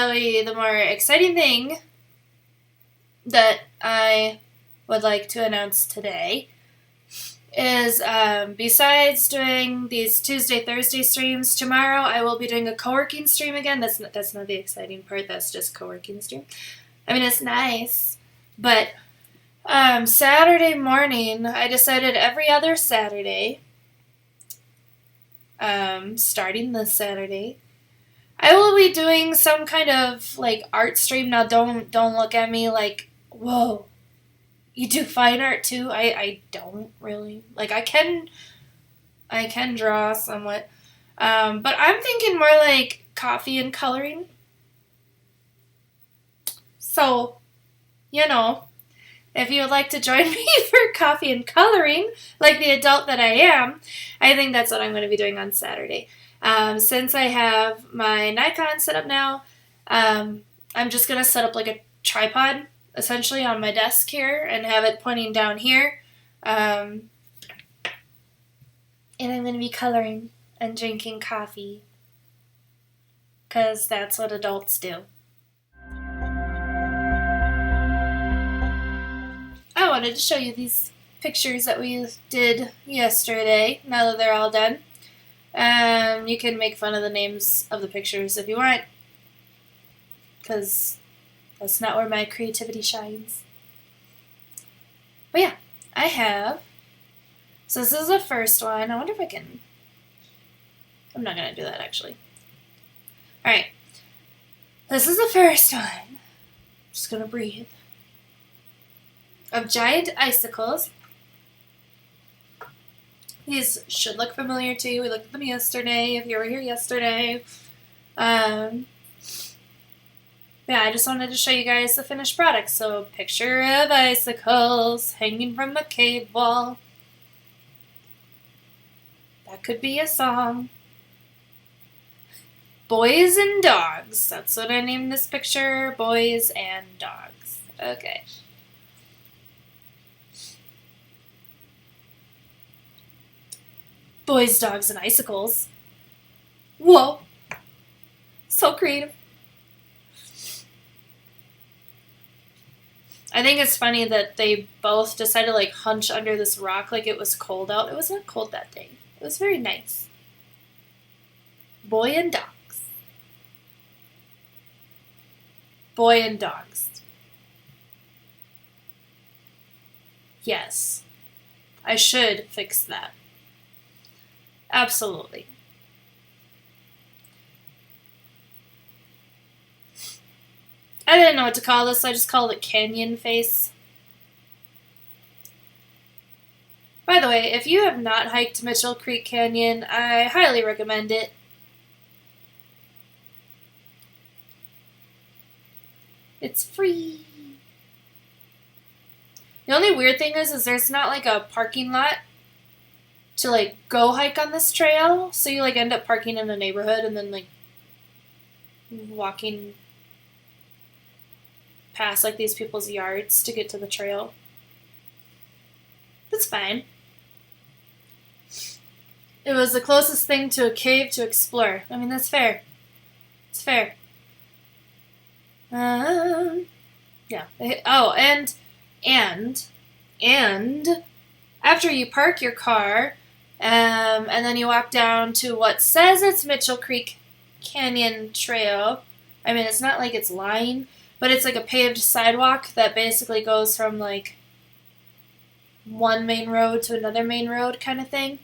probably the more exciting thing that I would like to announce today is besides doing these Tuesday, Thursday streams, tomorrow I will be doing a co-working stream again. That's not the exciting part. That's just co-working stream. I mean, it's nice. But Saturday morning, I decided every other Saturday, starting this Saturday, I will be doing some kind of like art stream. Now, don't look at me like, whoa, you do fine art too? I don't really. Like, I can draw somewhat, but I'm thinking more like coffee and coloring. So, if you would like to join me for coffee and coloring, like the adult that I am, I think that's what I'm going to be doing on Saturday. Since I have my Nikon set up now, I'm just going to set up like a tripod, essentially, on my desk here and have it pointing down here. And I'm going to be coloring and drinking coffee, because that's what adults do. I wanted to show you these pictures that we did yesterday, now that they're all done. You can make fun of the names of the pictures if you want, because that's not where my creativity shines. But yeah, I have. So this is the first one. I wonder if I can. I'm not going to do that, actually. Alright. This is the first one. Just going to breathe. Of giant icicles. These should look familiar to you. We looked at them yesterday, if you were here yesterday. Yeah, I just wanted to show you guys the finished product. So, picture of icicles hanging from the cave wall. That could be a song. Boys and dogs. That's what I named this picture. Boys and dogs. Okay. Boys, dogs, and icicles. Whoa. So creative. I think it's funny that they both decided to like hunch under this rock like it was cold out. It was not cold that day. It was very nice. Boy and dogs. Boy and dogs. Yes. I should fix that. Absolutely. I didn't know what to call this, so I just called it Canyon Face. By the way, if you have not hiked Mitchell Creek Canyon, I highly recommend it. It's free. The only weird thing is there's not like a parking lot to like go hike on this trail, so you like end up parking in a neighborhood and then like walking past like these people's yards to get to the trail. That's fine. It was the closest thing to a cave to explore. I mean, that's fair. It's fair. Yeah. Oh, and after you park your car, and then you walk down to what says it's Mitchell Creek Canyon Trail. I mean, it's not like it's lying, but it's like a paved sidewalk that basically goes from like one main road to another main road kind of thing.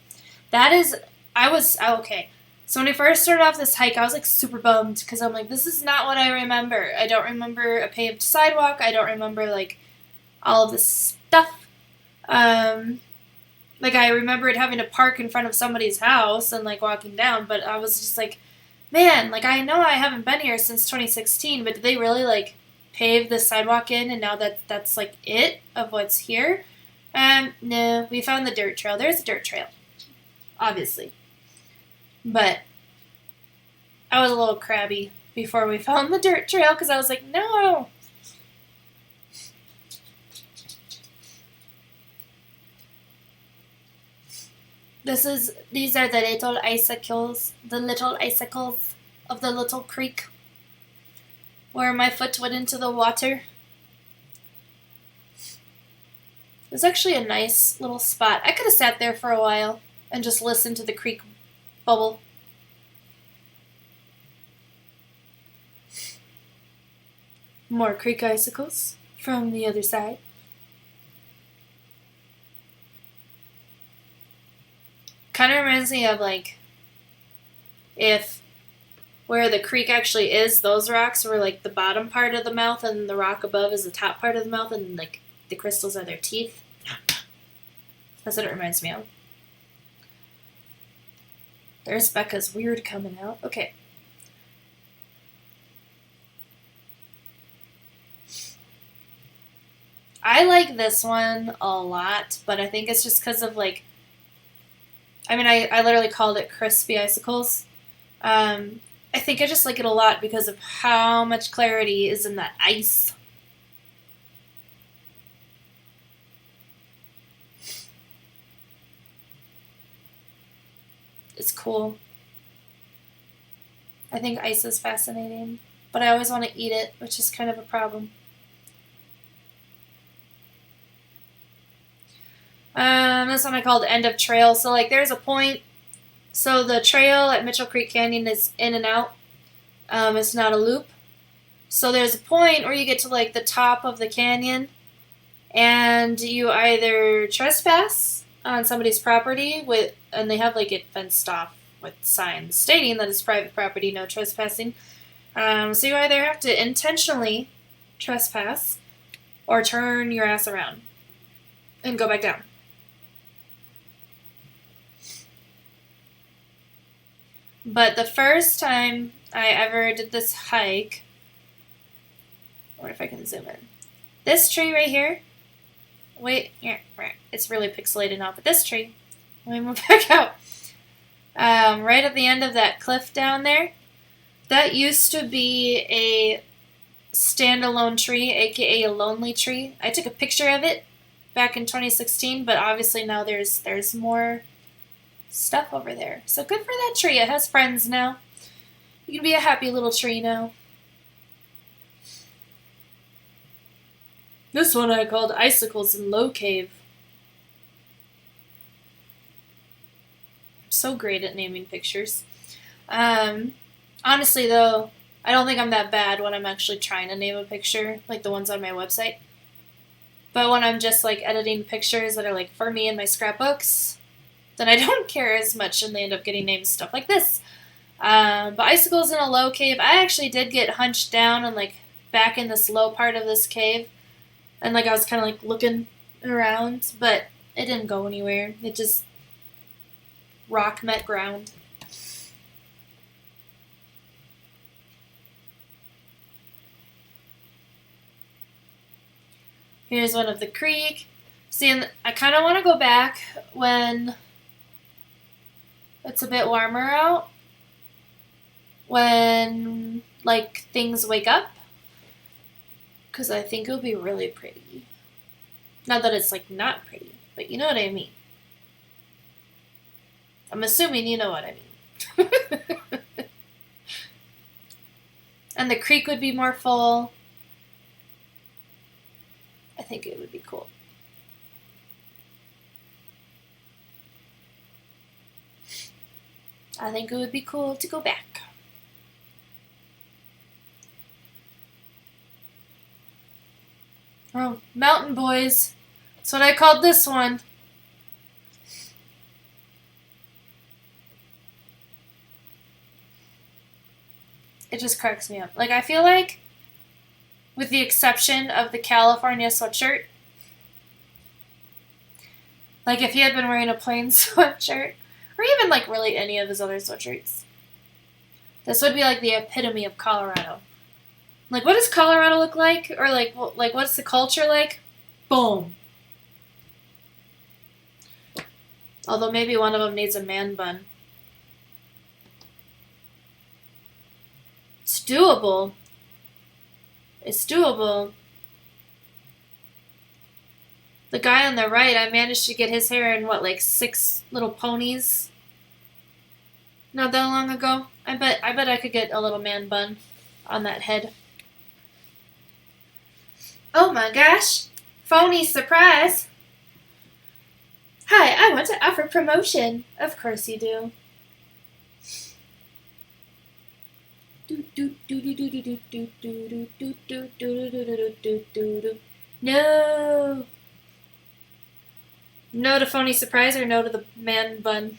Okay. So when I first started off this hike, I was like super bummed because I'm like, this is not what I remember. I don't remember a paved sidewalk. I don't remember like all of this stuff. Like, I remembered having to park in front of somebody's house and, like, walking down, but I was just like, man, like, I know I haven't been here since 2016, but did they really, like, pave the sidewalk in, and now that's, like, it of what's here? No, we found the dirt trail. There's a dirt trail, obviously. But I was a little crabby before we found the dirt trail, because I was like, no! These are the little icicles of the little creek. where my foot went into the water. It was actually a nice little spot. I could have sat there for a while and just listened to the creek bubble. More creek icicles from the other side. Kind of reminds me of like if where the creek actually is, those rocks were like the bottom part of the mouth and the rock above is the top part of the mouth and like the crystals are their teeth. That's what it reminds me of. There's Becca's weird coming out. Okay. I like this one a lot, but I think it's just because of like, I mean, I literally called it crispy icicles. I think I just like it a lot because of how much clarity is in that ice. It's cool. I think ice is fascinating, but I always want to eat it, which is kind of a problem. This one I called End of Trail. So like there's a point. So the trail at Mitchell Creek Canyon is in and out. It's not a loop. So there's a point where you get to like the top of the canyon and you either trespass on somebody's property and they have like it fenced off with signs stating that it's private property, no trespassing. So you either have to intentionally trespass or turn your ass around and go back down. But the first time I ever did this hike, I wonder if I can zoom in. This tree right here, wait, yeah, it's really pixelated now, but this tree, let me move back out. Right at the end of that cliff down there, that used to be a standalone tree, aka a lonely tree. I took a picture of it back in 2016, but obviously now there's more stuff over there. So good for that tree. It has friends now. You can be a happy little tree now. This one I called Icicles in Low Cave. I'm so great at naming pictures. Honestly though, I don't think I'm that bad when I'm actually trying to name a picture, like the ones on my website. But when I'm just like editing pictures that are like for me in my scrapbooks, then I don't care as much and they end up getting named stuff like this. But Icicles in a Low Cave, I actually did get hunched down and like back in this low part of this cave. And like I was kind of like looking around, but it didn't go anywhere. It just rock met ground. Here's one of the creek. See, and I kind of want to go back when it's a bit warmer out. When, like, things wake up. Because I think it'll be really pretty. Not that it's, like, not pretty, but you know what I mean. I'm assuming you know what I mean. And the creek would be more full. I think it would be cool. I think it would be cool to go back. Oh, Mountain Boys. That's what I called this one. It just cracks me up. Like, I feel like, with the exception of the California sweatshirt, like if he had been wearing a plain sweatshirt, or even like really any of his other sweatshirts, this would be like the epitome of Colorado. Like, what does Colorado look like? Or like what's the culture like? Boom. Although maybe one of them needs a man bun. It's doable. It's doable. The guy on the right, I managed to get his hair in, what, like 6 little ponies? Not that long ago. I bet I could get a little man bun on that head. Oh my gosh. Phony surprise. Hi, I want to offer promotion. Of course you do. No. No to phony surprise or no to the man bun?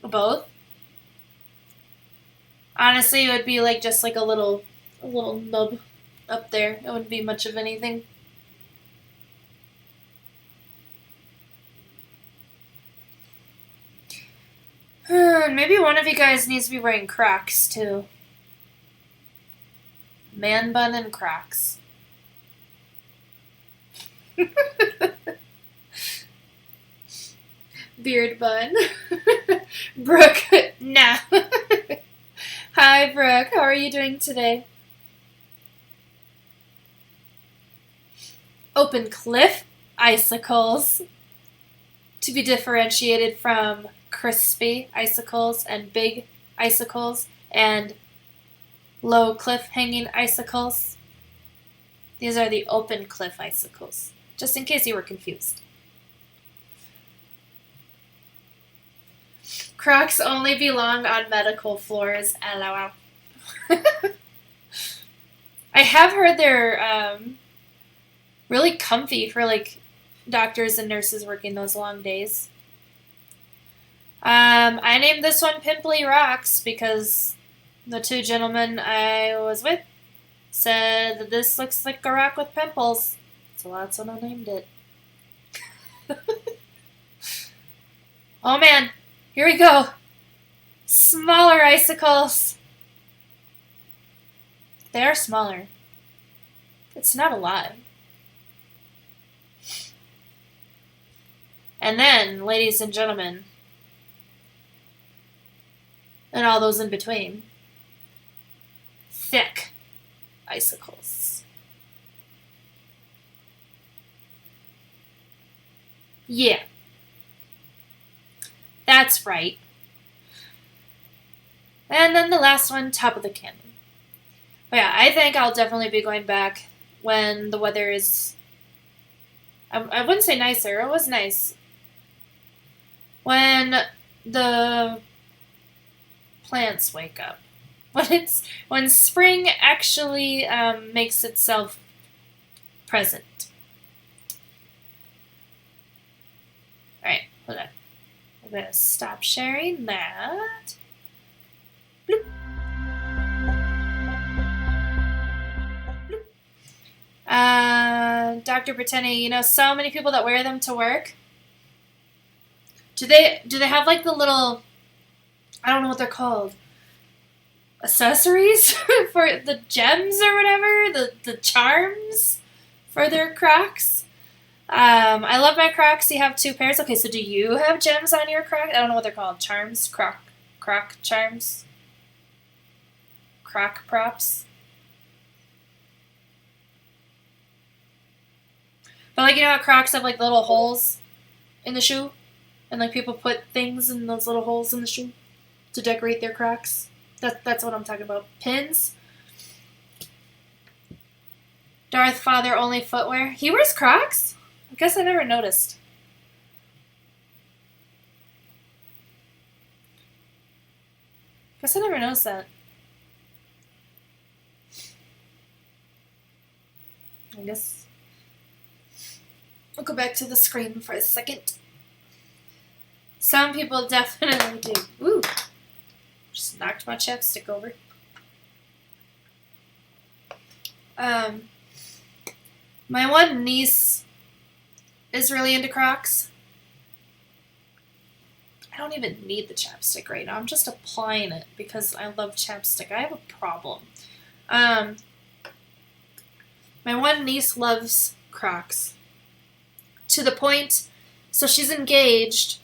Both. Honestly, it would be like just like a little nub up there. It wouldn't be much of anything. Maybe one of you guys needs to be wearing Crocs too. Man bun and Crocs. Beard bun. Brooke, nah. Hi, Brooke. How are you doing today? Open cliff icicles, to be differentiated from crispy icicles and big icicles and low cliff hanging icicles. These are the open cliff icicles, just in case you were confused. Crocs only belong on medical floors. LOL. I have heard they're really comfy for like doctors and nurses working those long days. I named this one Pimply Rocks because the two gentlemen I was with said that this looks like a rock with pimples. So that's what I named it. Oh man, here we go. Smaller icicles. They are smaller. It's not a lie. And then, ladies and gentlemen, and all those in between, thick icicles. Yeah. That's right. And then the last one, top of the cannon. But yeah, I think I'll definitely be going back when the weather is, I wouldn't say nicer, it was nice. When the plants wake up. When spring actually makes itself present. Alright, hold on. I'm going to stop sharing that. Bloop. Bloop. Dr. Brittany, so many people that wear them to work. Do they have like the little, I don't know what they're called, accessories for the gems or whatever, the charms for their Crocs? I love my Crocs. You have 2 pairs. Okay, so do you have gems on your Crocs? I don't know what they're called. Charms? Croc charms? Croc props? But like, how Crocs have like little holes in the shoe? And like people put things in those little holes in the shoe to decorate their Crocs. That's what I'm talking about. Pins. Darth Father only footwear. He wears Crocs? I guess I never noticed. Guess I never noticed that. I guess I'll go back to the screen for a second. Some people definitely do. Ooh. Just knocked my chapstick over. My one niece is really into Crocs. I don't even need the chapstick right now. I'm just applying it because I love chapstick. I have a problem. My one niece loves Crocs. To the point, so she's engaged,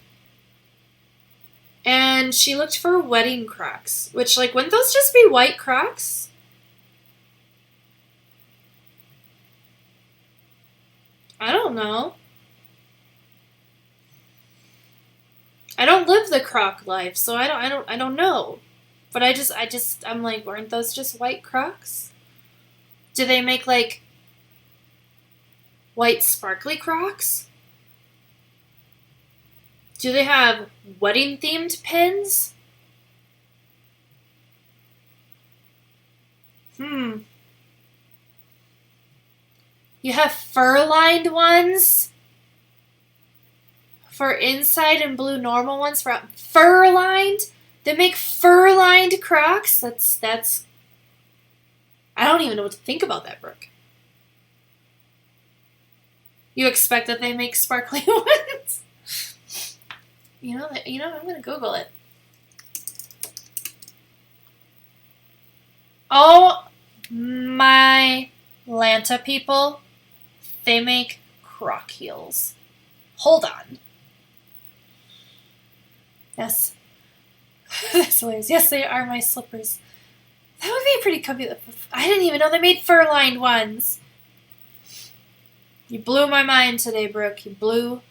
and she looked for wedding Crocs, which, like, wouldn't those just be white Crocs? I don't know. I don't live the Croc life, so I don't know. But I'm like, weren't those just white Crocs? Do they make like white sparkly Crocs? Do they have wedding themed pins? You have fur lined ones for inside and blue normal ones for fur lined? They make fur lined Crocs? That's I don't even know what to think about that, Brooke. You expect that they make sparkly ones? I'm gonna Google it. Oh my Lanta people, they make Croc heels. Hold on. Yes. That's hilarious. Yes, they are my slippers. That would be pretty comfy. I didn't even know they made fur-lined ones. You blew my mind today, Brooke. You blew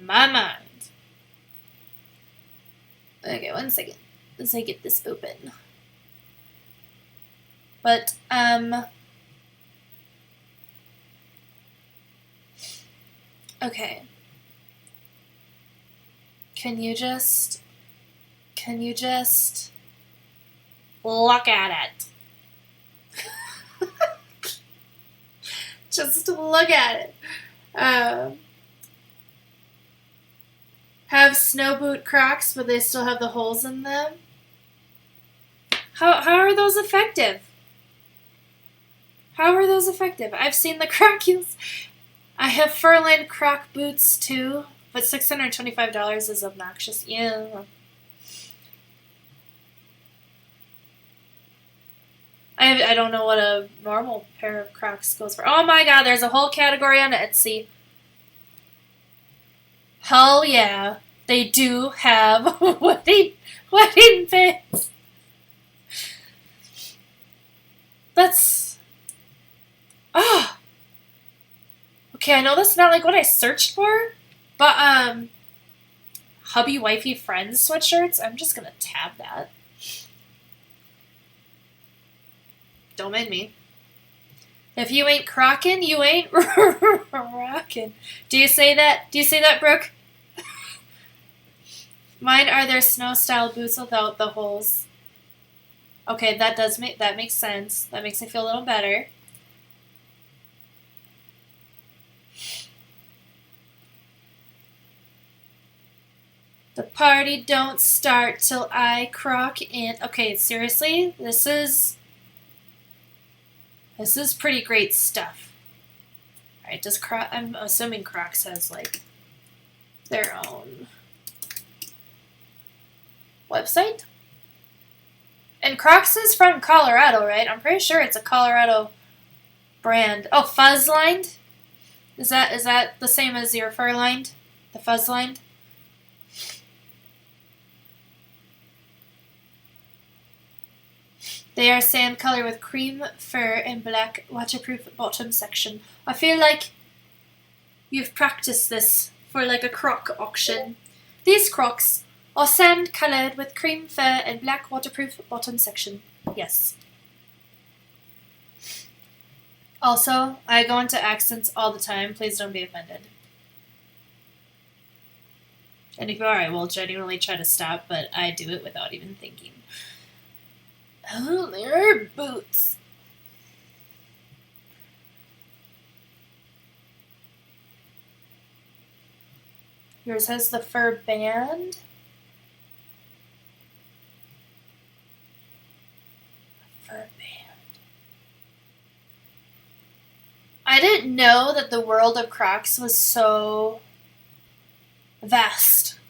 my mind. Okay, 1 second. As I get this open. But, okay. Can you just look at it? Just look at it. Have snow boot Crocs, but they still have the holes in them. How are those effective? How are those effective? I've seen the Croc heels. I have fur-lined Croc boots too, but $625 is obnoxious. Yeah. I don't know what a normal pair of Crocs goes for. Oh my god, there's a whole category on Etsy. Hell yeah. They do have wedding pins. That's... Oh. Okay, I know that's not like what I searched for, but hubby wifey friends sweatshirts, I'm just gonna tab that. Don't mind me. If you ain't crockin', you ain't rockin'. Do you say that? Do you say that, Brooke? Mine are their snow style boots without the holes. Okay, that makes sense. That makes me feel a little better. The party don't start till I croc in. Okay, seriously? This is pretty great stuff. Alright, I'm assuming Crocs has, like, their own website? And Crocs is from Colorado, right? I'm pretty sure it's a Colorado brand. Oh, fuzz-lined? Is that the same as your fur-lined? The fuzz-lined? They are sand color with cream fur and black waterproof bottom section. I feel like you've practiced this for like a Croc auction. These Crocs are sand colored with cream fur and black waterproof bottom section. Yes. Also, I go into accents all the time. Please don't be offended. And if you are, I will genuinely try to stop, but I do it without even thinking. Oh, there are boots. Yours has the fur band. Fur band. I didn't know that the world of Crocs was so vast.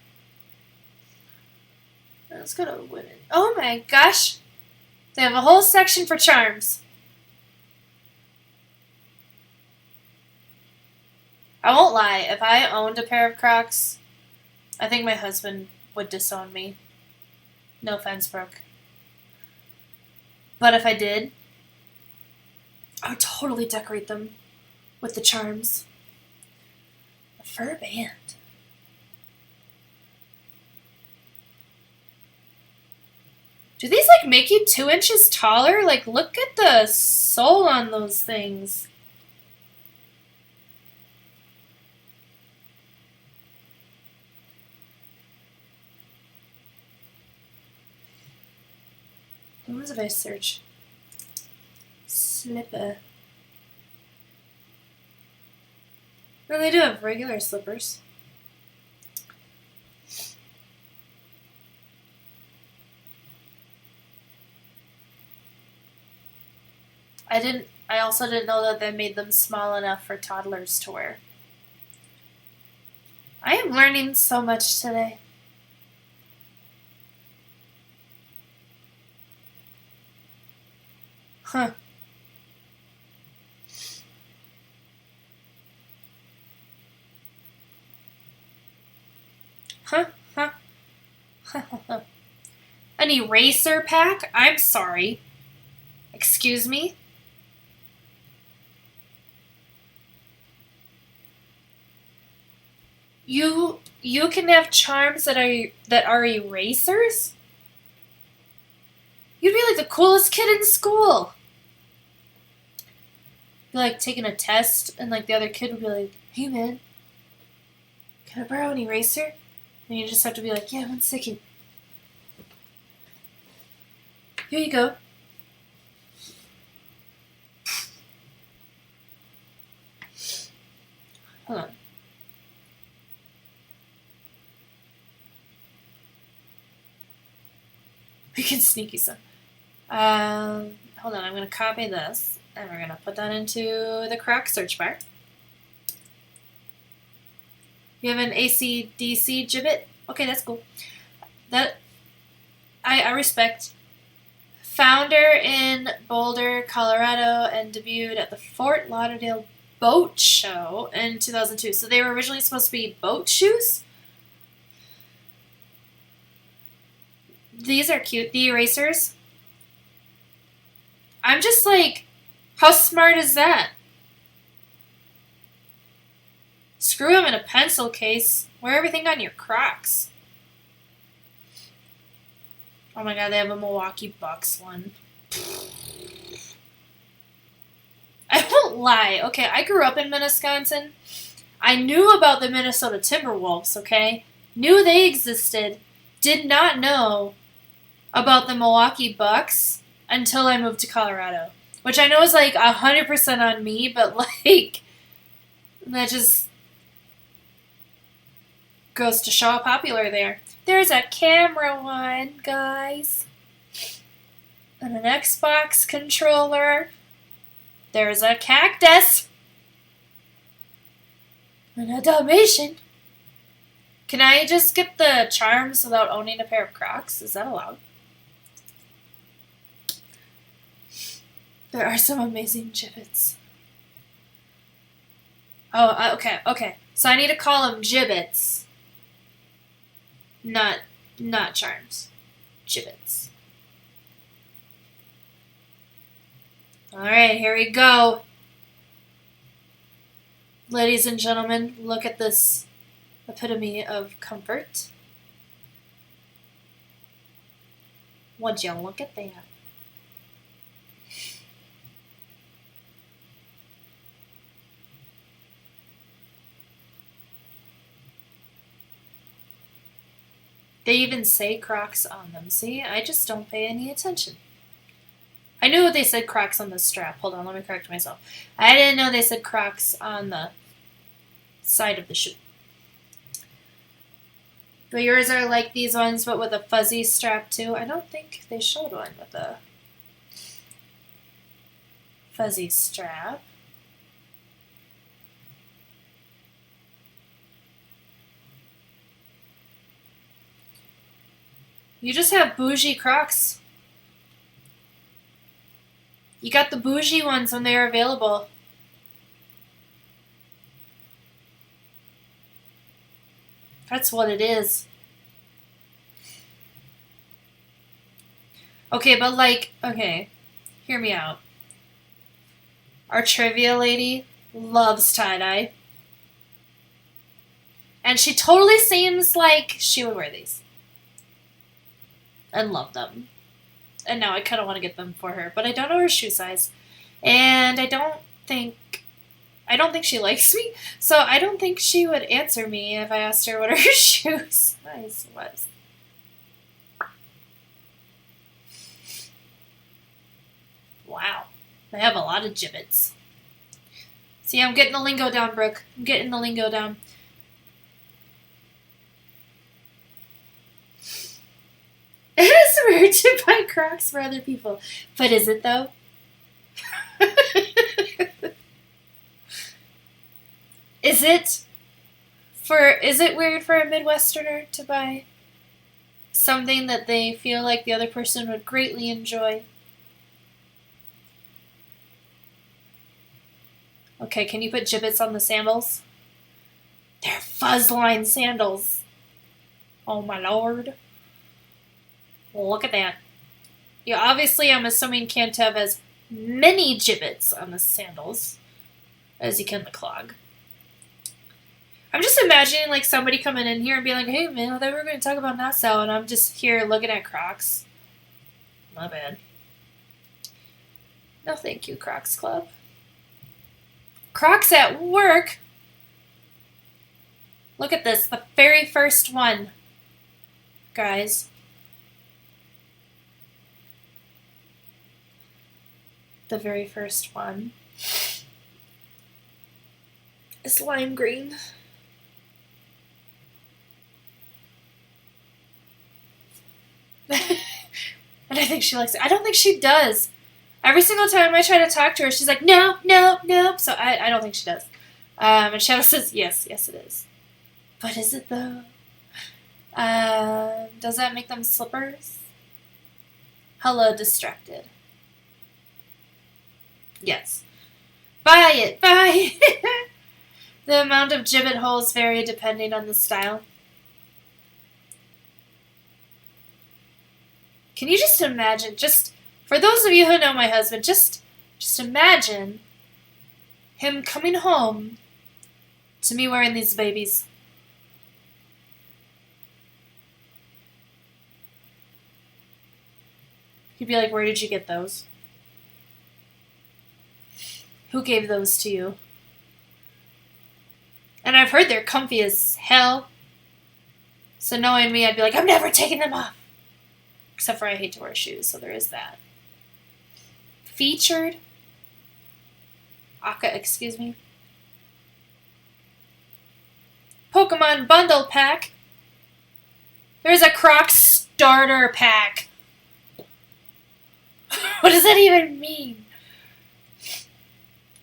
Let's go to women. Oh my gosh. They have a whole section for charms. I won't lie, if I owned a pair of Crocs, I think my husband would disown me. No offense, Brooke. But if I did, I would totally decorate them with the charms. A fur band. Do these, like, make you 2 inches taller? Like, look at the sole on those things. What if I search? Slipper. No, they do have regular slippers. I also didn't know that they made them small enough for toddlers to wear. I am learning so much today. Huh. Huh. Huh. An eraser pack? I'm sorry. Excuse me? You can have charms that are erasers? You'd be like the coolest kid in school. Be like taking a test and like the other kid would be like, "Hey man, can I borrow an eraser?" And you just have to be like, "Yeah, 1 second. Here you go." Hold on. We can sneaky some. Hold on, I'm going to copy this, and we're going to put that into the Crocs search bar. You have an AC/DC gibbet? Okay, that's cool. That I respect. Founder in Boulder, Colorado, and debuted at the Fort Lauderdale Boat Show in 2002. So they were originally supposed to be boat shoes? These are cute. The erasers. I'm just like, how smart is that? Screw them in a pencil case. Wear everything on your Crocs. Oh my god, they have a Milwaukee Bucks one. I won't lie. Okay, I grew up in Wisconsin. I knew about the Minnesota Timberwolves, okay? Knew they existed. Did not know about the Milwaukee Bucks until I moved to Colorado. Which I know is like 100% on me, but like, that just goes to show how popular they are. There's a camera one, guys. And an Xbox controller. There's a cactus. And a Dalmatian. Can I just get the charms without owning a pair of Crocs? Is that allowed? There are some amazing gibbets. Oh, okay. So I need to call them gibbets. Not charms. Gibbets. Alright, here we go. Ladies and gentlemen, look at this epitome of comfort. Would you look at that? They even say Crocs on them. See, I just don't pay any attention. I knew they said Crocs on the strap. Hold on, let me correct myself. I didn't know they said Crocs on the side of the shoe. But yours are like these ones, but with a fuzzy strap too. I don't think they showed one with a fuzzy strap. You just have bougie Crocs. You got the bougie ones when they are available. That's what it is. Okay, but like, okay, hear me out. Our trivia lady loves tie-dye. And she totally seems like she would wear these. And love them. And now I kind of want to get them for her, but I don't know her shoe size. And I don't think she likes me, so I don't think she would answer me if I asked her what her shoe size was. Wow. I have a lot of gibbets. See, I'm getting the lingo down, Brooke. I'm getting the lingo down. It is weird to buy Crocs for other people. But is it, though? Is it weird for a Midwesterner to buy something that they feel like the other person would greatly enjoy? Okay, can you put gibbets on the sandals? They're fuzzline sandals. Oh my lord. Look at that. Yeah, obviously I'm assuming can't have as many gibbets on the sandals as you can the clog. I'm just imagining like somebody coming in here and being like, hey man, I thought we were going to talk about Nassau, and I'm just here looking at Crocs. My bad. No thank you, Crocs Club. Crocs at work? Look at this, the very first one. Guys. The very first one is lime green. And I think she likes it. I don't think she does. Every single time I try to talk to her, she's like, no, no, no. So I don't think she does. And Shadow says, yes, yes it is. But is it though? Does that make them slippers? Hello, distracted. Yes. Buy it, buy it. The amount of gibbet holes vary depending on the style. Can you just imagine, just for those of you who know my husband, just imagine him coming home to me wearing these babies. He'd be like, where did you get those? Who gave those to you? And I've heard they're comfy as hell. So knowing me, I'd be like, I'm never taking them off. Except for I hate to wear shoes, so there is that. Featured? Aka, excuse me. Pokemon Bundle Pack. There's a Crocs Starter Pack. What does that even mean?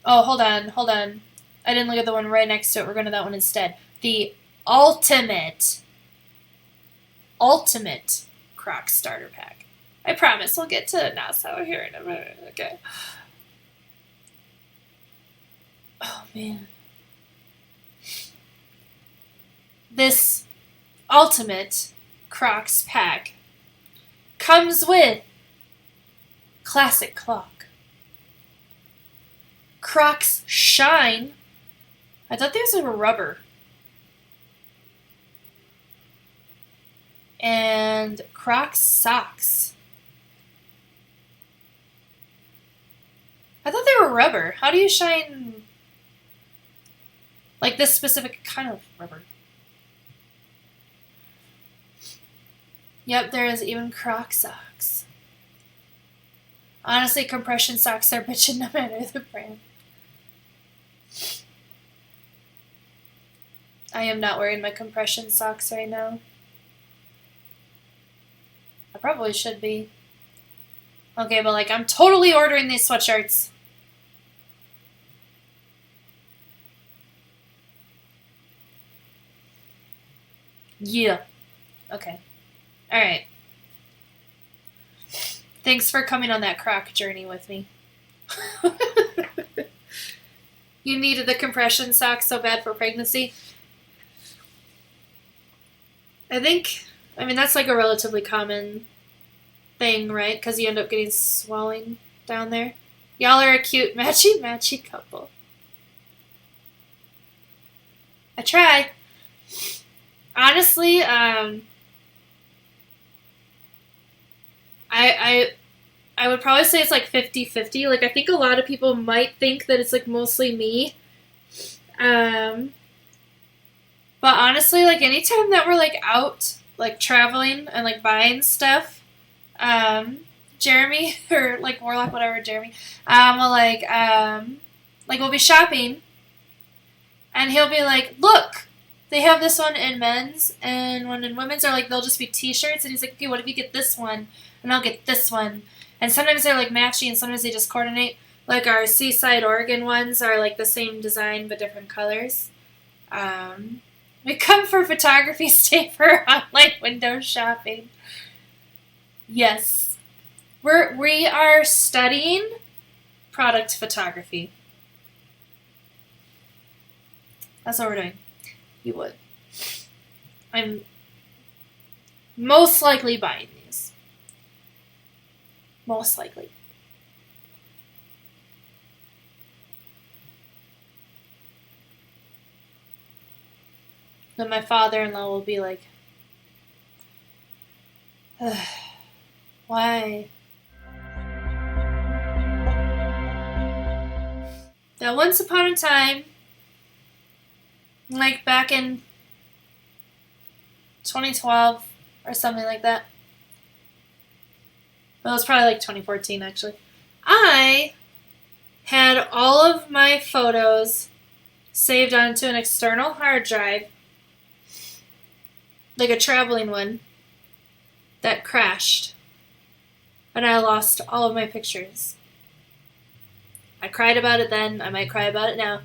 Oh, hold on. I didn't look at the one right next to it. We're going to that one instead. The Ultimate Crocs Starter Pack. I promise we'll get to Nassau here in a minute. Okay. Oh, man. This Ultimate Crocs pack comes with Classic Clock, Crocs Shine. I thought these were rubber. And Crocs socks. I thought they were rubber. How do you shine like this specific kind of rubber? Yep, there is even Croc socks. Honestly, compression socks are bitchin' no matter the brand. I am not wearing my compression socks right now. I probably should be. Okay, but like I'm totally ordering these sweatshirts. Yeah. Okay. Alright. Thanks for coming on that Croc journey with me. You needed the compression socks so bad for pregnancy. I mean, that's like a relatively common thing, right? Because you end up getting swelling down there. Y'all are a cute matchy couple. I try. Honestly, I would probably say it's like 50-50. Like, I think a lot of people might think that it's like mostly me. But honestly, like, anytime that we're like out, like traveling and like buying stuff, Jeremy or like Warlock, whatever, Jeremy, will like we'll be shopping, and he'll be like, "Look, they have this one in men's and one in women's." Or like they'll just be T-shirts, and he's like, "Okay, what if you get this one, and I'll get this one?" And sometimes they're like matching, and sometimes they just coordinate. Like our Seaside, Oregon ones are like the same design but different colors. We come for photography, stay for online window shopping. Yes. We are studying product photography. That's what we're doing. You would. I'm most likely buying these. Most likely. Then my father-in-law will be like, why? That once upon a time, like back in 2012 or something like that. Well, it was probably like 2014 actually. I had all of my photos saved onto an external hard drive, like a traveling one, that crashed. And I lost all of my pictures. I cried about it then. I might cry about it now.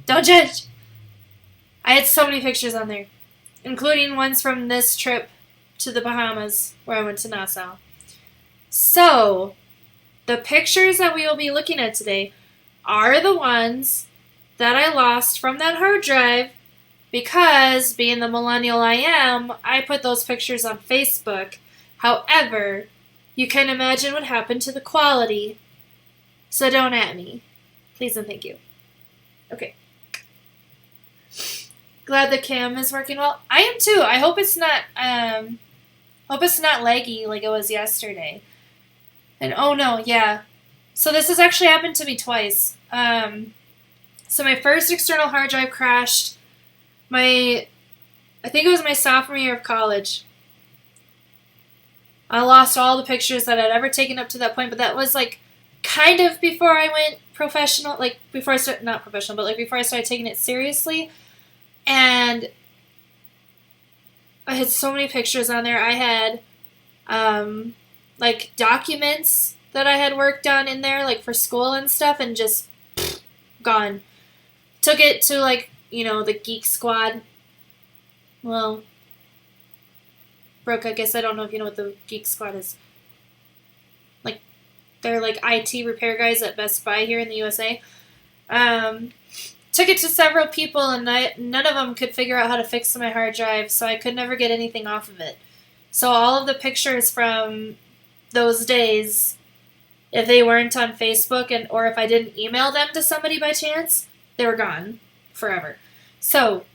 Don't judge! I had so many pictures on there, including ones from this trip to the Bahamas where I went to Nassau. So, the pictures that we will be looking at today are the ones that I lost from that hard drive because, being the millennial I am, I put those pictures on Facebook. However, you can imagine what happened to the quality, so don't at me. Please and thank you. Okay. Glad the cam is working well. I am too. I hope it's not laggy like it was yesterday. And oh no, yeah. So this has actually happened to me twice. So my first external hard drive crashed. I think it was my sophomore year of college. I lost all the pictures that I'd ever taken up to that point, but that was like kind of before I went professional, like before I started, not professional, but like before I started taking it seriously. And I had so many pictures on there. I had like documents that I had worked on in there, like for school and stuff, and just gone. Took it to like, the Geek Squad. Well, Brooke, I guess I don't know if you know what the Geek Squad is. Like, they're like IT repair guys at Best Buy here in the USA. Took it to several people, and none of them could figure out how to fix my hard drive, so I could never get anything off of it. So all of the pictures from those days, if they weren't on Facebook or if I didn't email them to somebody by chance, they were gone forever. So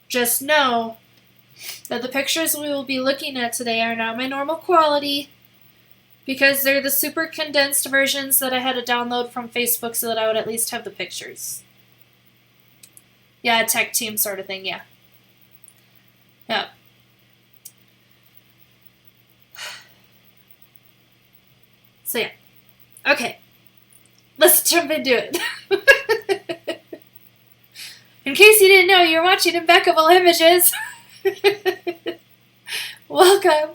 just know that the pictures we will be looking at today are not my normal quality, because they're the super condensed versions that I had to download from Facebook so that I would at least have the pictures. Yeah, a tech team sort of thing, yeah. Yeah. So yeah. Okay. Let's jump into it. In case you didn't know, you're watching Imbeccable Images. Welcome.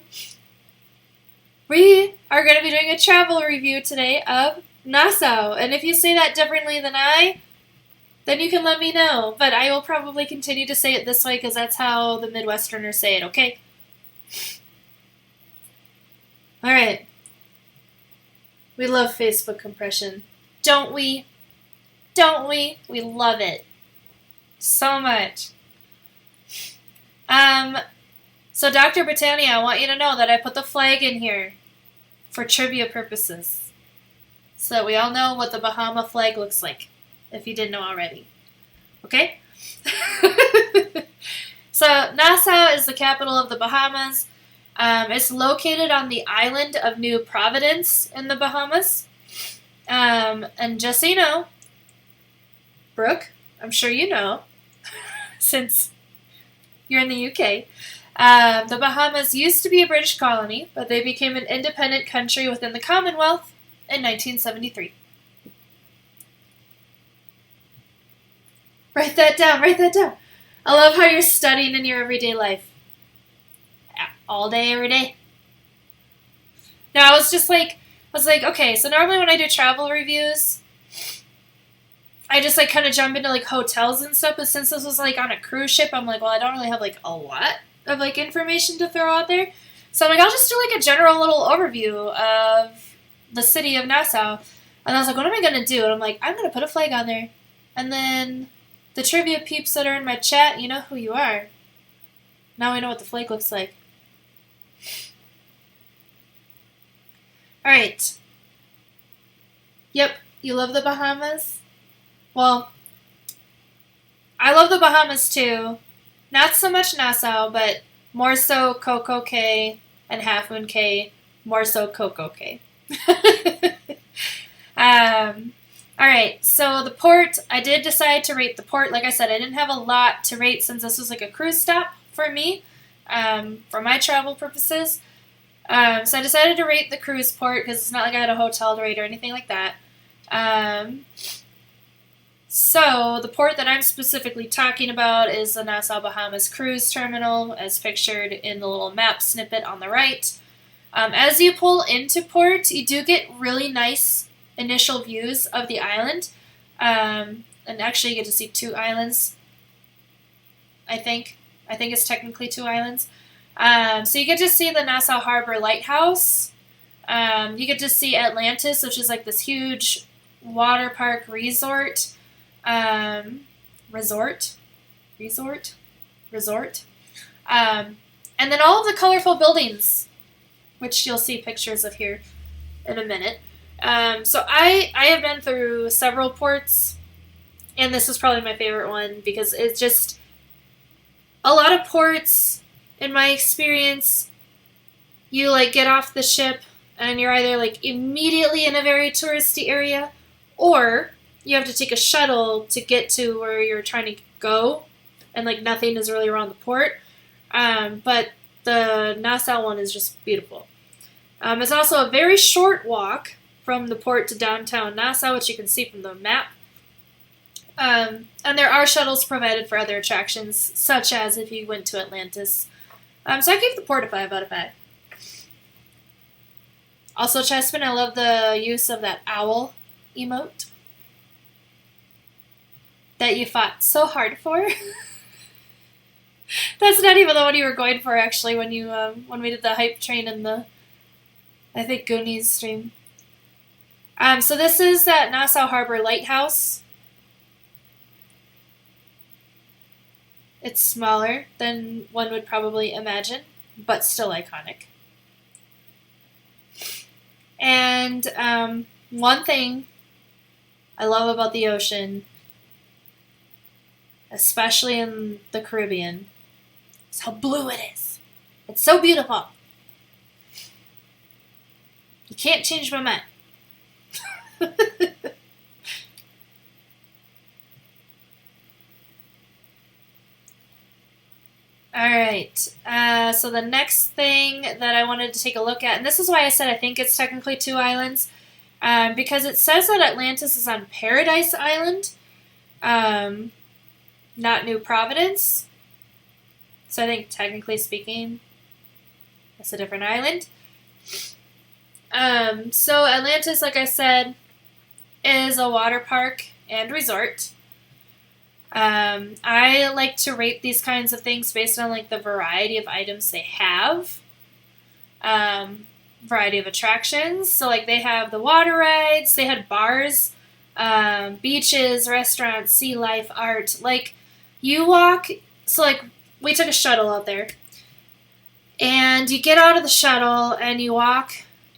We are going to be doing a travel review today of Nassau. And if you say that differently than then you can let me know. But I will probably continue to say it this way because that's how the Midwesterners say it, okay? Alright. We love Facebook compression. Don't we? Don't we? We love it. So much. So Dr. Britannia, I want you to know that I put the flag in here for trivia purposes, so that we all know what the Bahama flag looks like, if you didn't know already. Okay? So Nassau is the capital of the Bahamas. It's located on the island of New Providence in the Bahamas. And just so you know, Brooke, I'm sure you know, since you're in the UK, the Bahamas used to be a British colony, but they became an independent country within the Commonwealth in 1973. Write that down, write that down. I love how you're studying in your everyday life. All day, every day. Now, I was like, okay, so normally when I do travel reviews, I just like kind of jump into like hotels and stuff, but since this was like on a cruise ship, I'm like, well, I don't really have like a lot of like information to throw out there. So I'm like, I'll just do like a general little overview of the city of Nassau. And I was like, what am I going to do? And I'm like, I'm going to put a flag on there. And then the trivia peeps that are in my chat, you know who you are. Now we know what the flag looks like. Alright. Yep, you love the Bahamas? Well, I love the Bahamas too. Not so much Nassau, but more so Coco Cay and Half Moon Cay. More so Coco Cay. Alright, so the port, I did decide to rate the port. Like I said, I didn't have a lot to rate since this was like a cruise stop for me, for my travel purposes. So I decided to rate the cruise port because it's not like I had a hotel to rate or anything like that. So the port that I'm specifically talking about is the Nassau Bahamas Cruise Terminal, as pictured in the little map snippet on the right. As you pull into port, you do get really nice initial views of the island. And actually you get to see 2 islands, I think. I think it's technically 2 islands. So you get to see the Nassau Harbor Lighthouse. You get to see Atlantis, which is like this huge water park resort. Resort. And then all of the colorful buildings, which you'll see pictures of here in a minute. So I have been through several ports, and this is probably my favorite one because it's just a lot of ports. In my experience, you like get off the ship and you're either like immediately in a very touristy area, or you have to take a shuttle to get to where you're trying to go, and like nothing is really around the port. But the Nassau one is just beautiful. It's also a very short walk from the port to downtown Nassau, which you can see from the map. And there are shuttles provided for other attractions, such as if you went to Atlantis. So I gave the port a 5 out of 5. Also, Chespin, I love the use of that owl emote that you fought so hard for. That's not even the one you were going for, actually, when you when we did the hype train in the, I think, Goonies stream. So this is that Nassau Harbor Lighthouse. It's smaller than one would probably imagine, but still iconic. And one thing I love about the ocean, especially in the Caribbean, is how blue it is. It's so beautiful. You can't change my mind. Alright, so the next thing that I wanted to take a look at, and this is why I said I think it's technically 2 islands, because it says that Atlantis is on Paradise Island, not New Providence. So I think technically speaking, it's a different island. So Atlantis, like I said, is a water park and resort. I like to rate these kinds of things based on like the variety of items they have, variety of attractions. So like they have the water rides, they had bars, beaches, restaurants, sea life, art. Like you walk, so like we took a shuttle out there, and you get out of the shuttle and you walk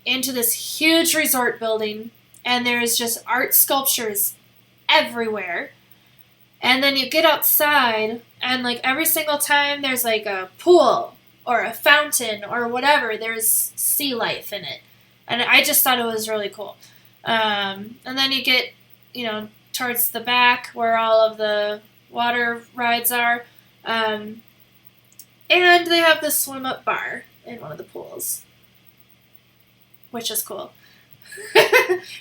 into this huge resort building, and there's just art sculptures everywhere. And then you get outside, and like every single time there's like a pool or a fountain or whatever, there's sea life in it. And I just thought it was really cool. And then you get, towards the back where all of the water rides are. And they have the swim up bar in one of the pools, which is cool.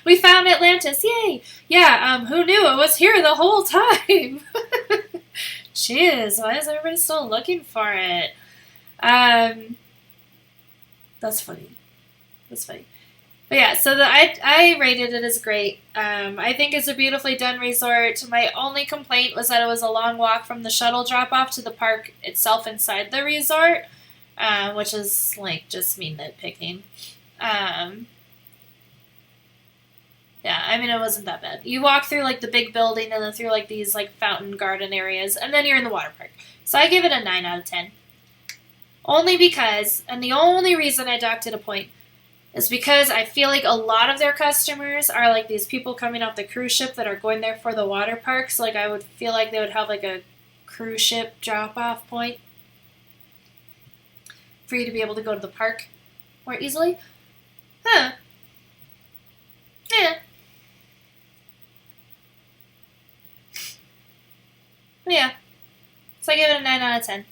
We found Atlantis, yay! Yeah, who knew it was here the whole time? Jeez, why is everybody still looking for it? That's funny. But yeah, so I rated it as great. I think it's a beautifully done resort. My only complaint was that it was a long walk from the shuttle drop-off to the park itself inside the resort, which is, just me nitpicking. Yeah, I mean, it wasn't that bad. You walk through, the big building and then through, these, fountain garden areas, and then you're in the water park. So I give it a 9 out of 10. Only because, and the only reason I docked it a point, is because I feel like a lot of their customers are, these people coming off the cruise ship that are going there for the water park. So, I would feel like they would have, a cruise ship drop-off point for you to be able to go to the park more easily. Huh. Yeah. Yeah. So I give it a 9 out of 10.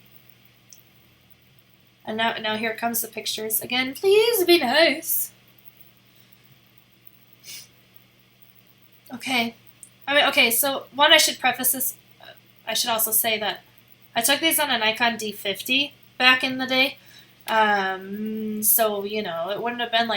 And now here comes the pictures. Again, please be nice. Okay. So one, I should preface this. I should also say that I took these on a Nikon D50 back in the day. So, it wouldn't have been,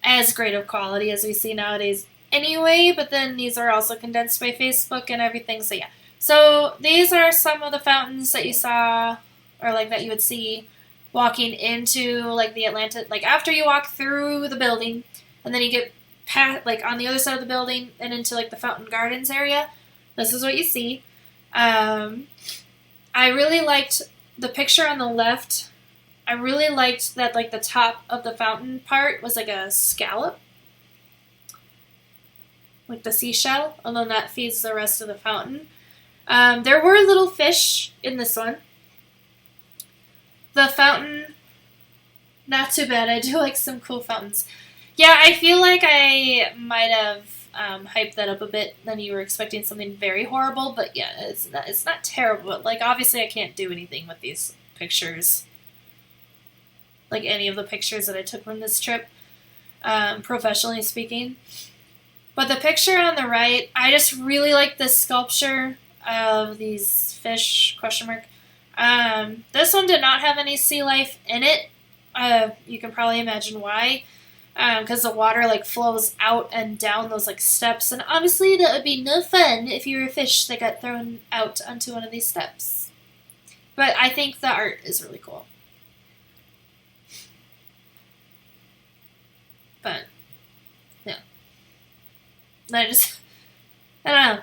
as great of quality as we see nowadays anyway, but then these are also condensed by Facebook and everything, so yeah. So these are some of the fountains that you saw, or that you would see walking into the Atlantis, after you walk through the building, and then you get past, on the other side of the building and into the fountain gardens area. This is what you see. I really liked the picture on the left. I really liked that the top of the fountain part was a scallop, the seashell, and then that feeds the rest of the fountain. There were little fish in this one. The fountain, not too bad. I do like some cool fountains. Yeah, I feel like I might have hyped that up a bit. Then you were expecting something very horrible, but yeah, it's not terrible. Obviously I can't do anything with these pictures. Any of the pictures that I took from this trip, professionally speaking. But the picture on the right, I just really like this sculpture of these fish, question mark. This one did not have any sea life in it. You can probably imagine why. Because the water flows out and down those steps, and obviously that would be no fun if you were a fish that got thrown out onto one of these steps. But I think the art is really cool. But yeah, I don't know.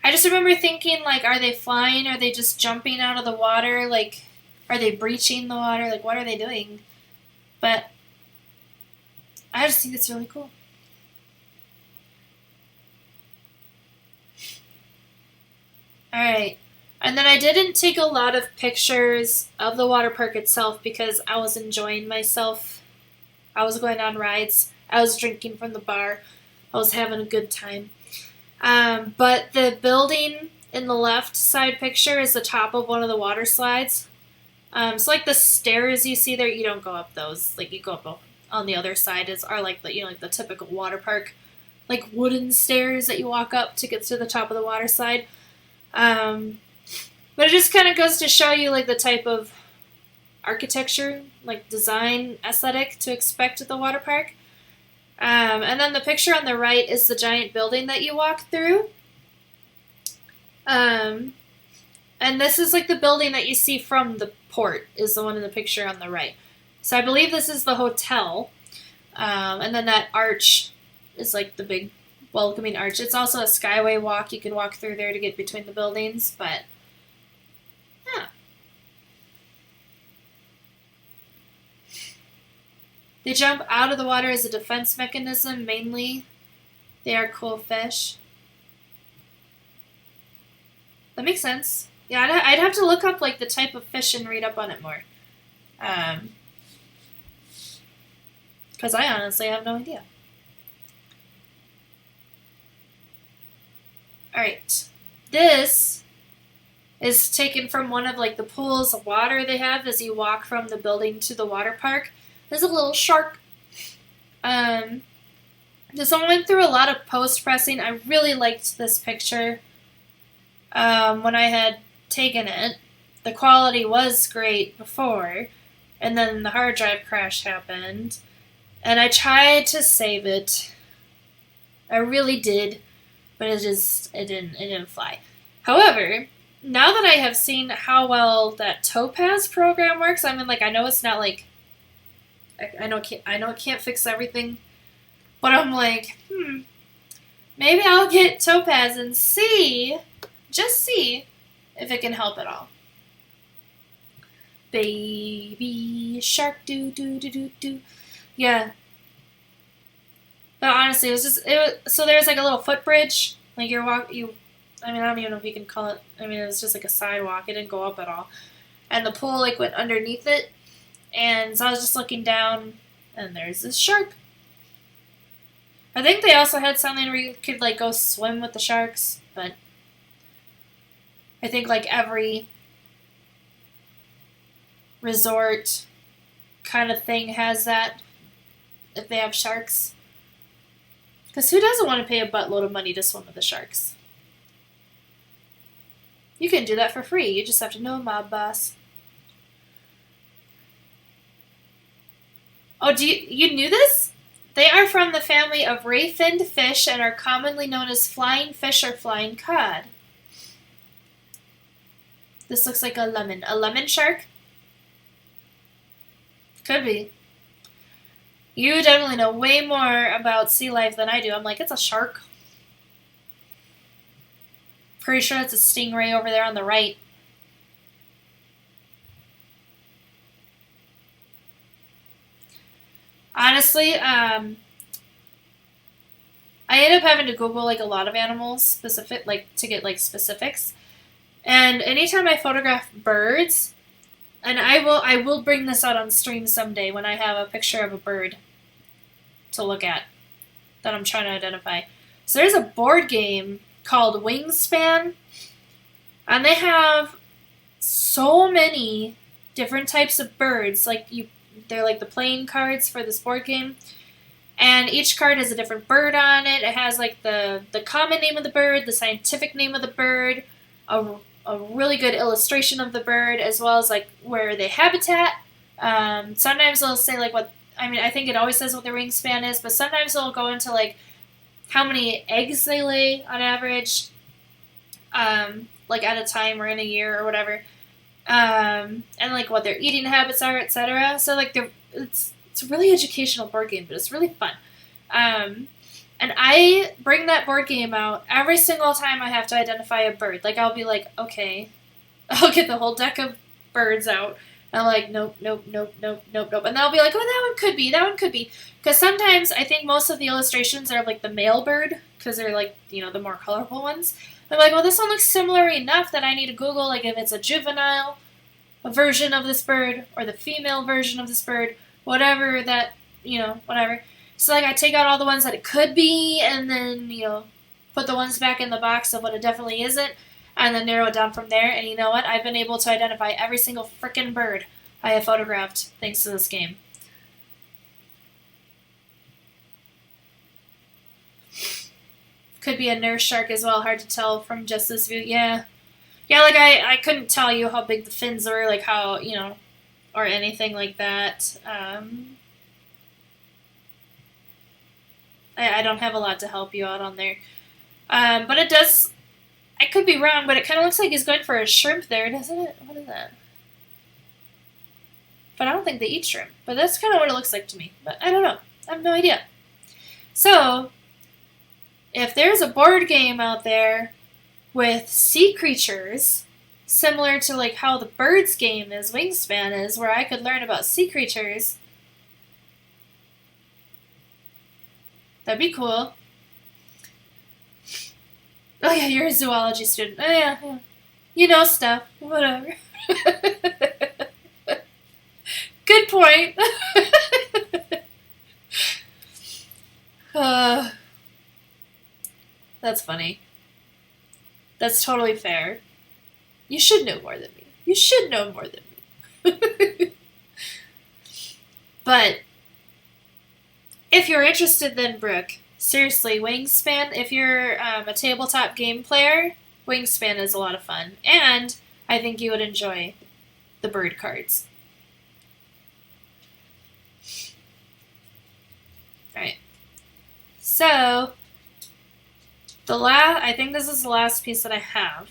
I just remember thinking are they flying? Are they just jumping out of the water? Are they breaching the water? What are they doing? But I just think it's really cool. Alright. And then I didn't take a lot of pictures of the water park itself because I was enjoying myself. I was going on rides. I was drinking from the bar. I was having a good time. But the building in the left side picture is the top of one of the water slides. So the stairs you see there, you don't go up those. You go up on the other side are the typical water park, wooden stairs that you walk up to get to the top of the water slide. But it just kind of goes to show you the type of architecture, design aesthetic to expect at the water park. And then the picture on the right is the giant building that you walk through. And this is the building that you see from the port is the one in the picture on the right. So I believe this is the hotel. And then that arch is the big welcoming arch. It's also a skyway walk. You can walk through there to get between the buildings, but yeah. They jump out of the water as a defense mechanism, mainly. They are cool fish. That makes sense. Yeah, I'd have to look up like the type of fish and read up on it more. Because I honestly have no idea. Alright. This is taken from one of like the pools of water they have as you walk from the building to the water park. There's a little shark. This one went through a lot of post-pressing. I really liked this picture when I had taken it. The quality was great before, and then the hard drive crash happened. And I tried to save it. I really did, but it didn't fly. However, now that I have seen how well that Topaz program works, I mean, like, I know it's not like, I know it can't fix everything, but I'm like, maybe I'll get Topaz and just see if it can help at all. Baby shark, do do do do do. Yeah. But honestly, so there's like a little footbridge, like I mean, I don't even know if you can call it, I mean, it was just like a sidewalk, it didn't go up at all. And the pool like went underneath it, and so I was just looking down, and there's this shark. I think they also had something where you could like go swim with the sharks, but I think like every resort kind of thing has that if they have sharks. Because who doesn't want to pay a buttload of money to swim with the sharks? You can do that for free. You just have to know a mob boss. Oh, you knew this? They are from the family of ray-finned fish and are commonly known as flying fish or flying cod. This looks like a lemon. A lemon shark? Could be. You definitely know way more about sea life than I do. I'm like, it's a shark. Pretty sure it's a stingray over there on the right. Honestly, I end up having to Google like a lot of animals specific, like to get like specifics. And anytime I photograph birds, and I will bring this out on stream someday when I have a picture of a bird to look at that I'm trying to identify. So there's a board game called Wingspan, and they have so many different types of birds. They're like the playing cards for this board game, and each card has a different bird on it. It has like the common name of the bird, the scientific name of the bird, a really good illustration of the bird, as well as like where they habitat. Sometimes they'll say like I think it always says what their wingspan is, but sometimes they'll go into like how many eggs they lay on average, like at a time or in a year or whatever, and like what their eating habits are, etc. So like it's a really educational board game, but it's really fun. And I bring that board game out every single time I have to identify a bird. Like, I'll be like, okay, I'll get the whole deck of birds out. And I'm like, nope. And they'll be like, oh, that one could be. Because sometimes I think most of the illustrations are like the male bird, because they're like, the more colorful ones. I'm like, well, this one looks similar enough that I need to Google, like, if it's a juvenile version of this bird, or the female version of this bird, whatever that, whatever. So, like, I take out all the ones that it could be, and then, put the ones back in the box of what it definitely isn't, and then narrow it down from there. And you know what? I've been able to identify every single frickin' bird I have photographed thanks to this game. Could be a nurse shark as well. Hard to tell from just this view. Yeah, like, I couldn't tell you how big the fins were, like, how, or anything like that. I don't have a lot to help you out on there. But it does... I could be wrong, but it kind of looks like he's going for a shrimp there, doesn't it? What is that? But I don't think they eat shrimp. But that's kind of what it looks like to me. But I don't know. I have no idea. So, if there's a board game out there with sea creatures, similar to like how the birds game is, Wingspan is, where I could learn about sea creatures... That'd be cool. Oh yeah, you're a zoology student. Oh yeah. You know stuff. Whatever. Good point. uh, that's funny. That's totally fair. You should know more than me. You should know more than me. But if you're interested, then Brooke, seriously, Wingspan, if you're a tabletop game player, Wingspan is a lot of fun. And I think you would enjoy the bird cards. Alright. So, I think this is the last piece that I have,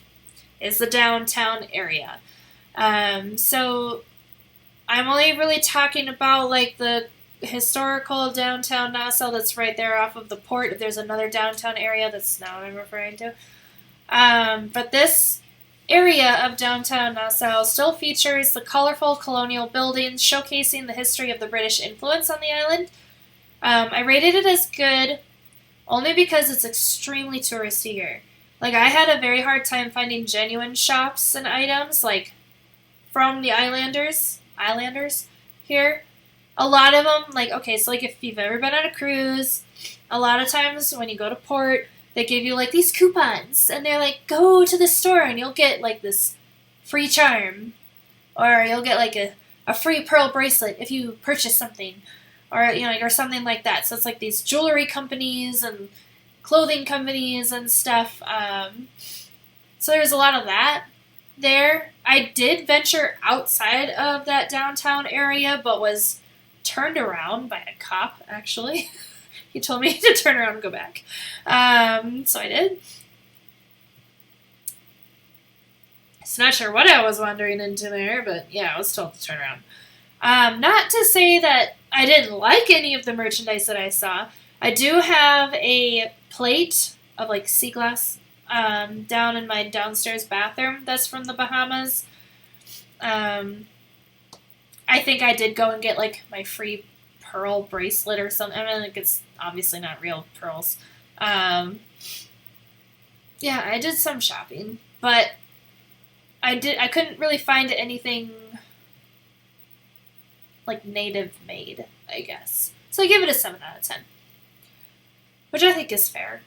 is the downtown area. So, I'm only really talking about, like, the historical downtown Nassau that's right there off of the port. There's another downtown area that's not what I'm referring to. But this area of downtown Nassau still features the colorful colonial buildings showcasing the history of the British influence on the island. I rated it as good only because it's extremely touristy here. Like, I had a very hard time finding genuine shops and items, like, from the islanders here. A lot of them, like, okay, so, like, if you've ever been on a cruise, a lot of times when you go to port, they give you, like, these coupons, and they're like, go to the store, and you'll get, like, this free charm, or you'll get, like, a free pearl bracelet if you purchase something, or, you know, or something like that. So it's, like, these jewelry companies and clothing companies and stuff. So there's a lot of that there. I did venture outside of that downtown area, but was turned around by a cop, actually. He told me to turn around and go back. So I did. So not sure what I was wandering into there, but yeah, I was told to turn around. Not to say that I didn't like any of the merchandise that I saw. I do have a plate of, like, sea glass down in my downstairs bathroom that's from the Bahamas. I think I did go and get, like, my free pearl bracelet or something. I mean, like, it's obviously not real pearls. Yeah, I did some shopping, but I couldn't really find anything, like, native made, I guess. So I give it a 7 out of 10. Which I think is fair.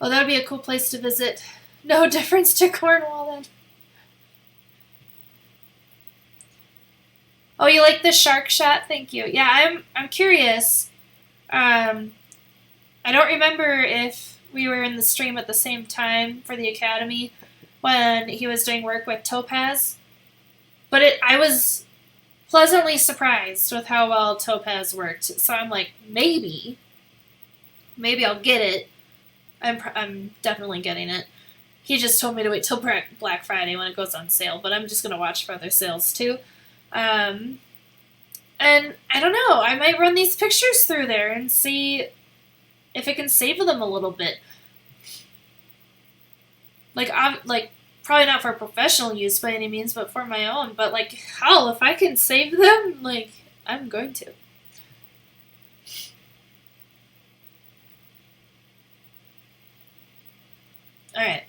Well, that would be a cool place to visit. No difference to Cornwall, then. Oh, you like the shark shot? Thank you. Yeah, I'm curious. I don't remember if we were in the stream at the same time for the Academy when he was doing work with Topaz. But I was pleasantly surprised with how well Topaz worked. So I'm like, maybe I'll get it. I'm definitely getting it. He just told me to wait till Black Friday when it goes on sale, but I'm just going to watch for other sales too. And I don't know, I might run these pictures through there and see if it can save them a little bit. Like, probably not for professional use by any means, but for my own. But, like, hell, if I can save them, like, I'm going to. Alright.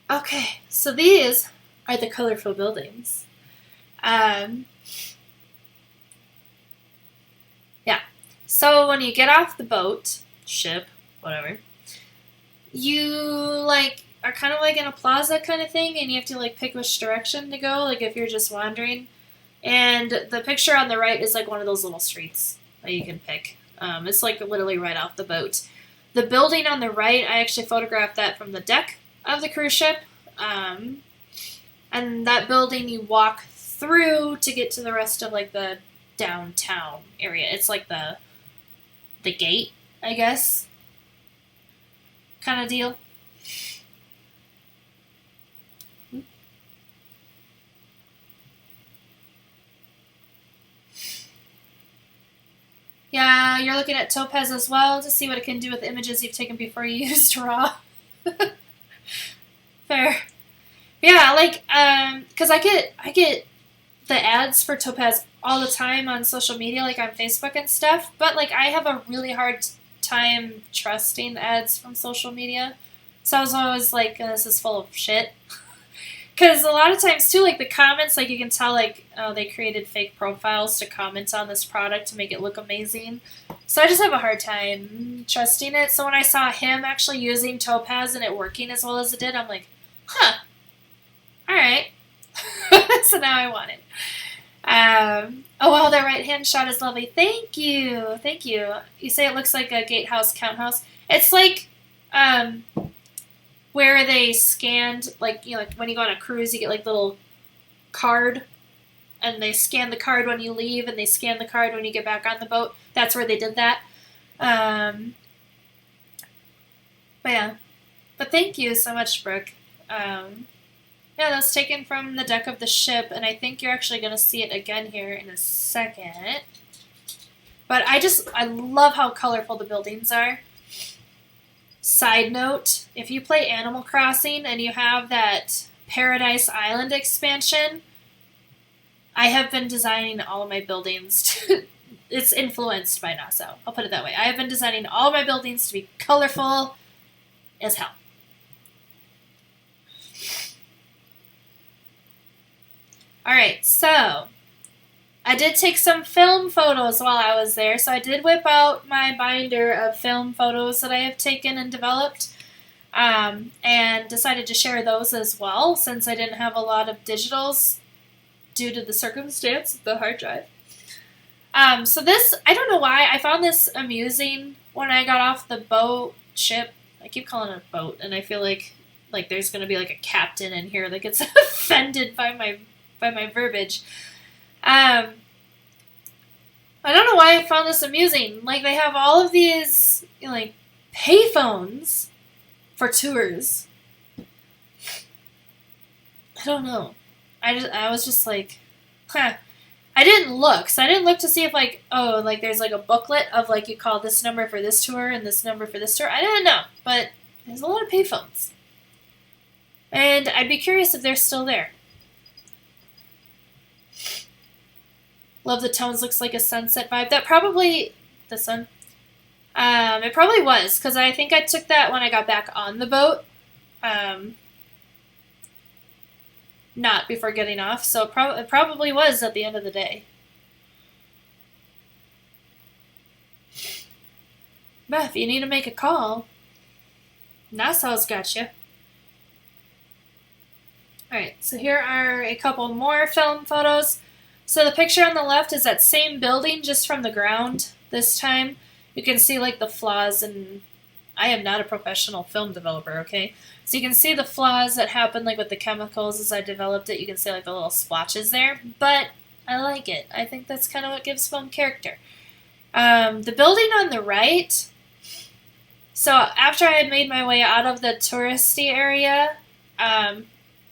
Okay, so these are the colorful buildings. Yeah. So when you get off the boat, ship, whatever, you, like, are kind of like in a plaza kind of thing, and you have to, like, pick which direction to go, like, if you're just wandering. And the picture on the right is, like, one of those little streets that you can pick. It's, like, literally right off the boat. The building on the right, I actually photographed that from the deck of the cruise ship. And that building you walk through to get to the rest of, like, the downtown area. It's like the gate, I guess, kind of deal. Yeah, you're looking at Topaz as well to see what it can do with images you've taken before you used RAW. Fair. Yeah, like, because I get the ads for Topaz all the time on social media, like on Facebook and stuff, but, like, I have a really hard time trusting ads from social media. So I was always like, this is full of shit. Because a lot of times, too, like, the comments, like, you can tell, like, oh, they created fake profiles to comment on this product to make it look amazing. So I just have a hard time trusting it. So when I saw him actually using Topaz and it working as well as it did, I'm like, huh, all right. So now I want it. Oh, wow, that right-hand shot is lovely. Thank you. Thank you. You say it looks like a gatehouse, count house. It's like, where they scanned, like, you know, like when you go on a cruise, you get like little card, and they scan the card when you leave, and they scan the card when you get back on the boat. That's where they did that. But yeah. But thank you so much, Brooke. Yeah, that's taken from the deck of the ship, and I think you're actually going to see it again here in a second. But I love how colorful the buildings are. Side note, if you play Animal Crossing and you have that Paradise Island expansion, I have been designing all of my buildings it's influenced by Nassau. I'll put it that way. I have been designing all of my buildings to be colorful as hell. Alright, so I did take some film photos while I was there, so I did whip out my binder of film photos that I have taken and developed, and decided to share those as well, since I didn't have a lot of digitals due to the circumstance of the hard drive. So this, I don't know why, I found this amusing when I got off the ship. I keep calling it a boat, and I feel like there's going to be like a captain in here that gets offended by my verbiage. I don't know why I found this amusing. Like, they have all of these, you know, like, payphones for tours. I don't know. I was just like, huh. I didn't look. So I didn't look to see if, like, oh, like, there's, like, a booklet of, like, you call this number for this tour and this number for this tour. I didn't know. But there's a lot of payphones. And I'd be curious if they're still there. Love the tones, looks like a sunset vibe. That probably, the sun, it probably was, because I think I took that when I got back on the boat. Not before getting off, so it probably was at the end of the day. But if you need to make a call, Nassau's got you. Alright, so here are a couple more film photos. So the picture on the left is that same building, just from the ground this time. You can see, like, the flaws, and I am not a professional film developer, okay? So you can see the flaws that happen, like, with the chemicals as I developed it. You can see, like, the little splotches there, but I like it. I think that's kind of what gives film character. The building on the right, so after I had made my way out of the touristy area,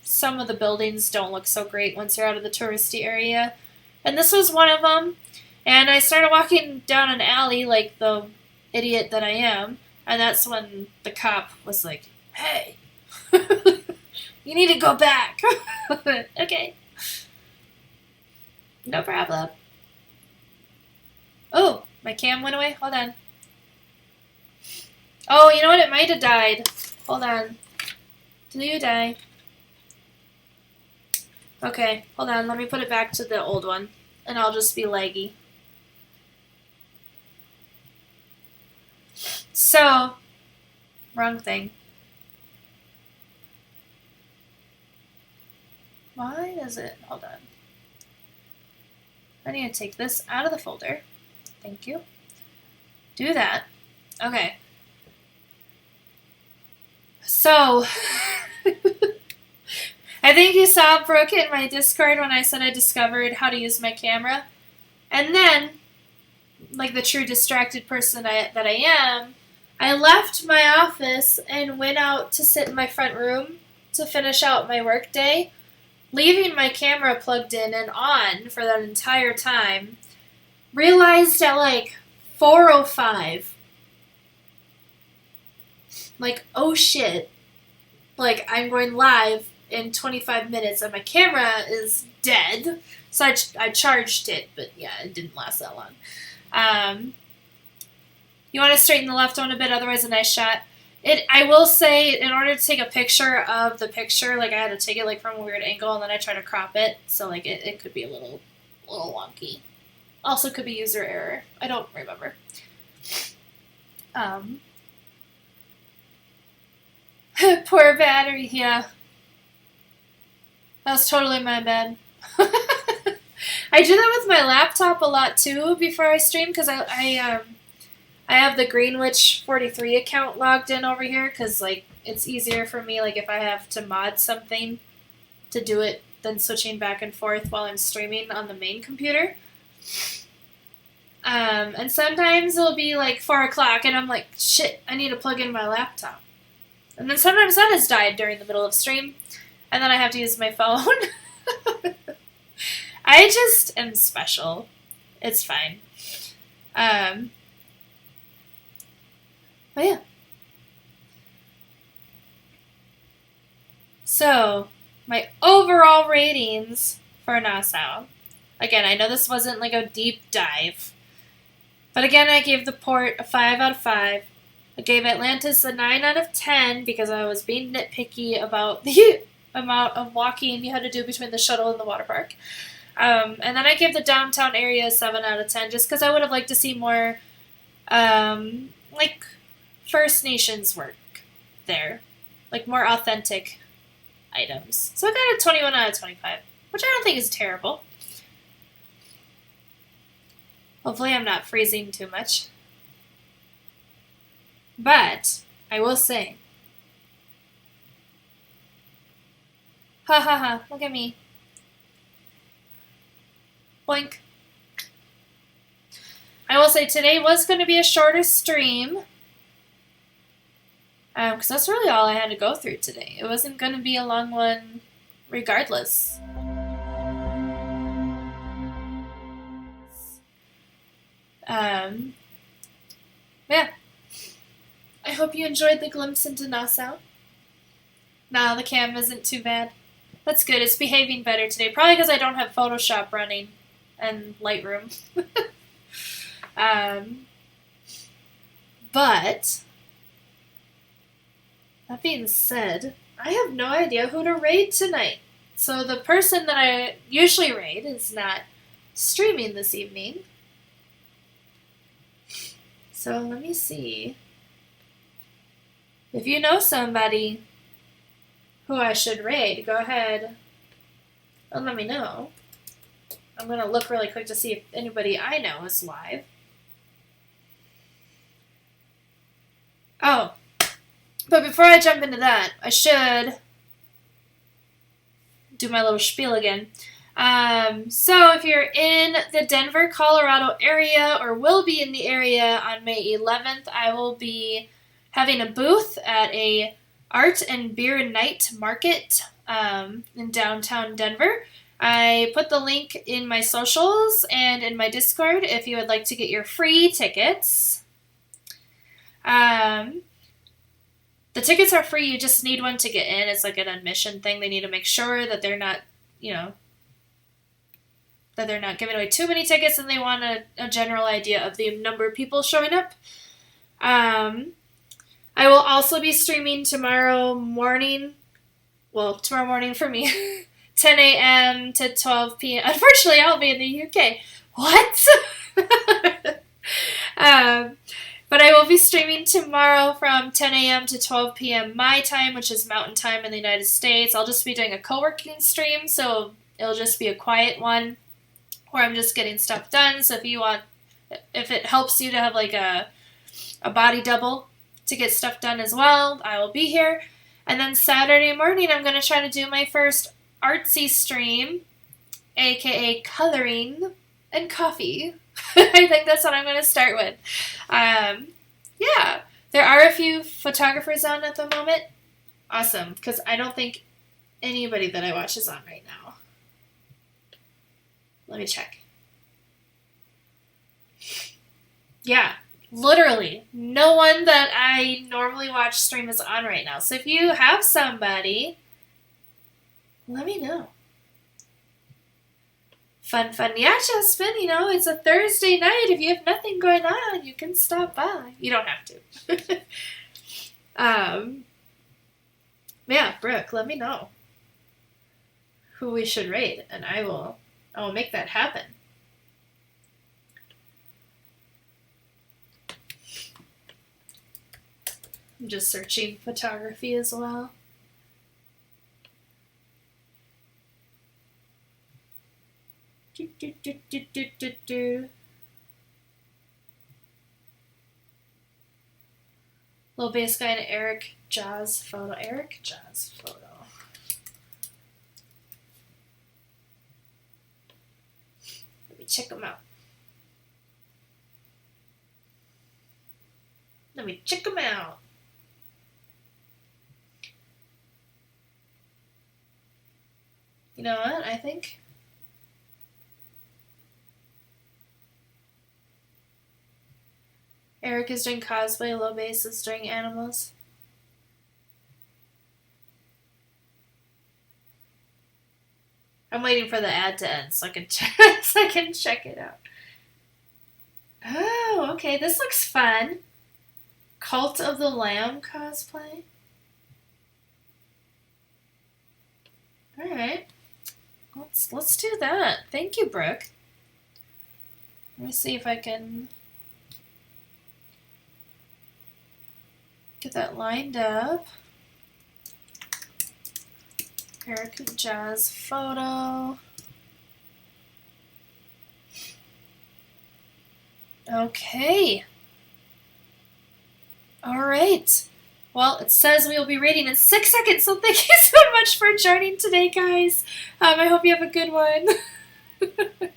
some of the buildings don't look so great once you're out of the touristy area. And this was one of them. And I started walking down an alley like the idiot that I am. And that's when the cop was like, hey, you need to go back. Okay. No problem. Oh, my cam went away. Hold on. Oh, you know what? It might have died. Hold on. Did you die? Okay, hold on. Let me put it back to the old one, and I'll just be laggy. So, wrong thing. Why does it? Hold on. I need to take this out of the folder. Thank you. Do that. Okay. So, I think you saw Brooke in my Discord when I said I discovered how to use my camera. And then, like the true distracted person that I am, I left my office and went out to sit in my front room to finish out my work day, leaving my camera plugged in and on for that entire time. Realized at like 4:05, like, oh shit, like, I'm going live in 25 minutes and my camera is dead. So I charged it, but yeah, it didn't last that long. You want to straighten the left one a bit, otherwise a nice shot. I will say, in order to take a picture of the picture, like I had to take it like from a weird angle, and then I try to crop it, so like it could be a little wonky. Also could be user error. I don't remember. Poor battery, yeah. That was totally my bad. I do that with my laptop a lot too before I stream, because I have the Greenwich 43 account logged in over here, because like it's easier for me, like if I have to mod something, to do it than switching back and forth while I'm streaming on the main computer. And sometimes it'll be like 4 o'clock and I'm like, shit, I need to plug in my laptop. And then sometimes that has died during the middle of stream, and then I have to use my phone. I just am special. It's fine. But yeah. So, my overall ratings for Nassau. Again, I know this wasn't like a deep dive. But again, I gave the port a 5 out of 5. I gave Atlantis a 9 out of 10 because I was being nitpicky about the amount of walking you had to do between the shuttle and the water park. And then I gave the downtown area a 7 out of 10 just because I would have liked to see more like First Nations work there. Like more authentic items. So I got a 21 out of 25, which I don't think is terrible. Hopefully I'm not freezing too much. But I will say, ha ha ha, look at me. Boink. I will say today was going to be a shorter stream. Because that's really all I had to go through today. It wasn't going to be a long one regardless. Yeah. I hope you enjoyed the glimpse into Nassau. Nah, the cam isn't too bad. That's good. It's behaving better today. Probably because I don't have Photoshop running and Lightroom. But that being said, I have no idea who to raid tonight. So the person that I usually raid is not streaming this evening. So let me see. If you know somebody who I should raid, go ahead and let me know. I'm going to look really quick to see if anybody I know is live. Oh, but before I jump into that, I should do my little spiel again. So if you're in the Denver, Colorado area, or will be in the area on May 11th, I will be having a booth at a art and beer night market in downtown Denver. I put the link in my socials and in my Discord if you would like to get your free tickets. The tickets are free. You just need one to get in. It's like an admission thing. They need to make sure that they're not, that they're not giving away too many tickets, and they want a general idea of the number of people showing up. I will also be streaming tomorrow morning. Well, tomorrow morning for me. 10 a.m. to 12 p.m. Unfortunately, I'll be in the UK. What? But I will be streaming tomorrow from 10 a.m. to 12 p.m. my time, which is Mountain Time in the United States. I'll just be doing a co-working stream, so it'll just be a quiet one where I'm just getting stuff done. So if it helps you to have like a body double to get stuff done as well, I will be here. And then Saturday morning, I'm going to try to do my first artsy stream, aka coloring and coffee. I think that's what I'm going to start with. Yeah, there are a few photographers on at the moment. Awesome, because I don't think anybody that I watch is on right now. Let me check. Yeah, literally, no one that I normally watch stream is on right now. So if you have somebody, let me know. Fun, fun. Yeah, Jasmine, it's a Thursday night. If you have nothing going on, you can stop by. You don't have to. um, yeah, Brooke, let me know who we should raid, and I will make that happen. I'm just searching photography as well. Little bass guy and Eric Jaws photo. Eric Jaws photo. Let me check him out. Let me check him out. You know what? I think Eric is doing cosplay, Low Bass is doing animals. I'm waiting for the ad to end so I can check it out. Oh, okay. This looks fun. Cult of the Lamb cosplay. All right. Let's do that. Thank you, Brooke. Let me see if I can get that lined up. Eric Jazz photo. Okay. All right. Well, it says we will be rating in 6 seconds, so thank you so much for joining today, guys. I hope you have a good one. Let's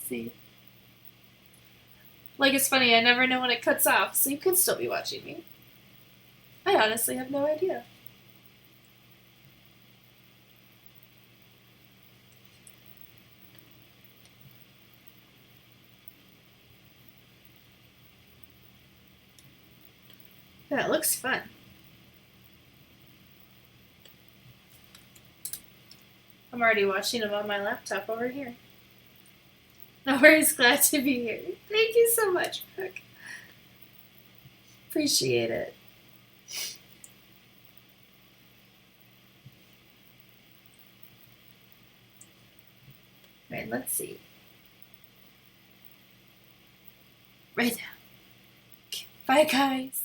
see. Like, it's funny, I never know when it cuts off, so you could still be watching me. I honestly have no idea. Yeah, it looks fun. I'm already watching them on my laptop over here. No worries, glad to be here. Thank you so much, Brooke. Appreciate it. Alright, let's see. Right now. Okay, bye, guys.